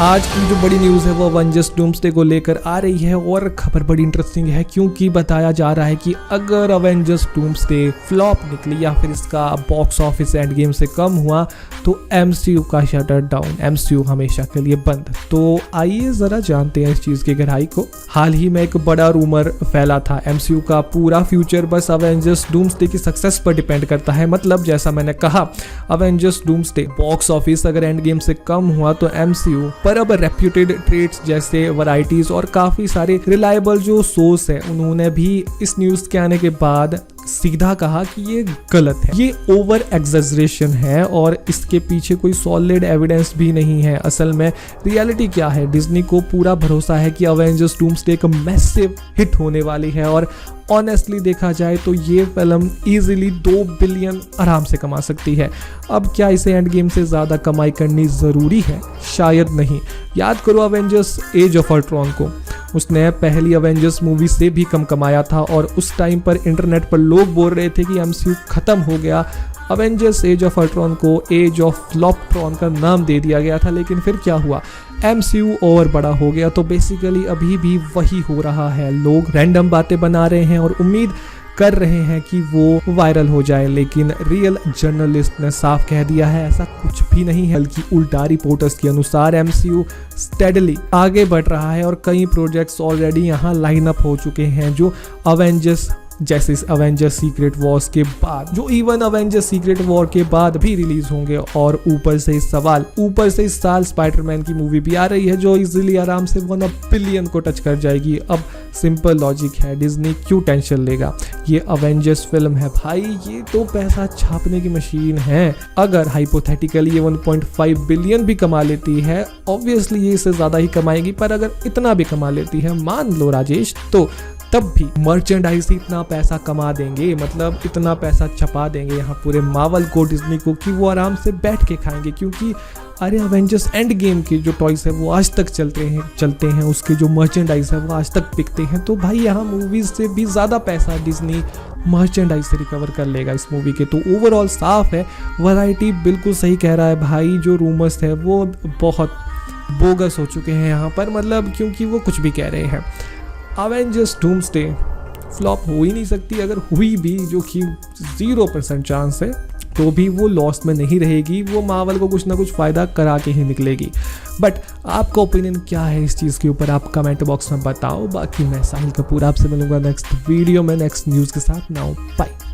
आज की जो बड़ी न्यूज़ है वो अवेंजर्स डूम्सडे को लेकर आ रही है और खबर बड़ी इंटरेस्टिंग है क्योंकि बताया जा रहा है कि अगर अवेंजर्स डूम्सडे फ्लॉप निकली या फिर इसका बॉक्स ऑफिस एंड गेम से कम हुआ तो एमसीयू का शटर डाउन, एमसीयू हमेशा के लिए बंद। तो आइए ज़रा जानते हैं इस चीज़ की गहराई को। हाल ही में एक बड़ा रूमर फैला था, एमसीयू का पूरा फ्यूचर बस अवेंजर्स डूम्सडे की सक्सेस पर डिपेंड करता है। मतलब जैसा मैंने कहा, अवेंजर्स डूम्सडे बॉक्स ऑफिस अगर एंड गेम से कम हुआ तो एमसीयू पर अब रेप्यूटेड ट्रेड्स जैसे वैरायटीज और काफी सारे रिलायबल जो सोर्स है उन्होंने भी इस न्यूज के आने के बाद सीधा कहा कि ये गलत है, ये ओवर एग्जेजरेशन है और इसके पीछे कोई सॉलिड एविडेंस भी नहीं है। असल में रियलिटी क्या है, डिज्नी को पूरा भरोसा है कि अवेंजर्स डूम्सडे एक मैसिव हिट होने वाली है और ऑनेस्टली देखा जाए तो ये फिल्म इजीली 2 बिलियन आराम से कमा सकती है। अब क्या इसे एंड गेम से ज़्यादा कमाई करनी ज़रूरी है? शायद नहीं। याद करो अवेंजर्स एज ऑफ अल्ट्रॉन को, उसने पहली अवेंजर्स मूवी से भी कम कमाया था और उस टाइम पर इंटरनेट पर लोग बोल रहे थे कि एमसीयू खत्म हो गया। अवेंजर्स एज ऑफ अल्ट्रॉन को एज ऑफ फ्लॉपट्रॉन का नाम दे दिया गया था, लेकिन फिर क्या हुआ, एमसीयू और बड़ा हो गया। तो बेसिकली अभी भी वही हो रहा है, लोग रैंडम बातें बना रहे हैं और उम्मीद कर रहे हैं कि वो वायरल हो जाए, लेकिन रियल जर्नलिस्ट ने साफ कह दिया है ऐसा कुछ भी नहीं है। बल्कि उल्टा रिपोर्टर्स के अनुसार एमसीयू स्टेडली आगे बढ़ रहा है और कई प्रोजेक्ट्स ऑलरेडी यहाँ लाइन अप हो चुके हैं जो अवेंजर्स जैसे अवेंजर्स सीक्रेट वॉर्स के बाद, जो इवन अवेंजर्स सीक्रेट वॉर के बाद भी रिलीज होंगे। और ऊपर से इस साल स्पाइडरमैन की मूवी भी आ रही है जो इजीली आराम से 1 बिलियन को टच कर जाएगी। अब सिंपल लॉजिक है, डिज्नी क्यों टेंशन लेगा, ये अवेंजर्स फिल्म है भाई, ये तो पैसा छापने की मशीन है। अगर हाइपोथेटिकली ये 1.5 बिलियन भी कमा लेती है, ऑब्वियसली ये इससे ज्यादा ही कमाएगी, पर अगर इतना भी कमा लेती है मान लो राजेश, तो तब भी मर्चेंडाइज ही इतना पैसा कमा देंगे, मतलब इतना पैसा छपा देंगे यहाँ पूरे मार्वल को, डिज्नी को, कि वो आराम से बैठ के खाएंगे। क्योंकि अरे अवेंजर्स एंड गेम के जो टॉयज है वो आज तक चलते हैं, उसके जो मर्चेंडाइज है वो आज तक बिकते हैं। तो भाई यहाँ मूवीज से भी ज़्यादा पैसा डिज्नी मर्चेंडाइज से रिकवर कर लेगा इस मूवी के। तो ओवरऑल साफ है, वैरायटी बिल्कुल सही कह रहा है भाई, जो रूमर्स है वो बहुत बोगस हो चुके हैं यहाँ पर, मतलब क्योंकि वो कुछ भी कह रहे हैं। अवेंजर्स डूम्सडे फ्लॉप हो ही नहीं सकती, अगर हुई भी जो कि 0% चांस है तो भी वो लॉस में नहीं रहेगी, वो मार्वल को कुछ ना कुछ फ़ायदा करा के ही निकलेगी। बट आपका ओपिनियन क्या है इस चीज़ के ऊपर, आप कमेंट बॉक्स में बताओ। बाकी मैं साहिल कपूर आपसे मिलूंगा नेक्स्ट वीडियो में नेक्स्ट न्यूज़ के साथ। Now bye.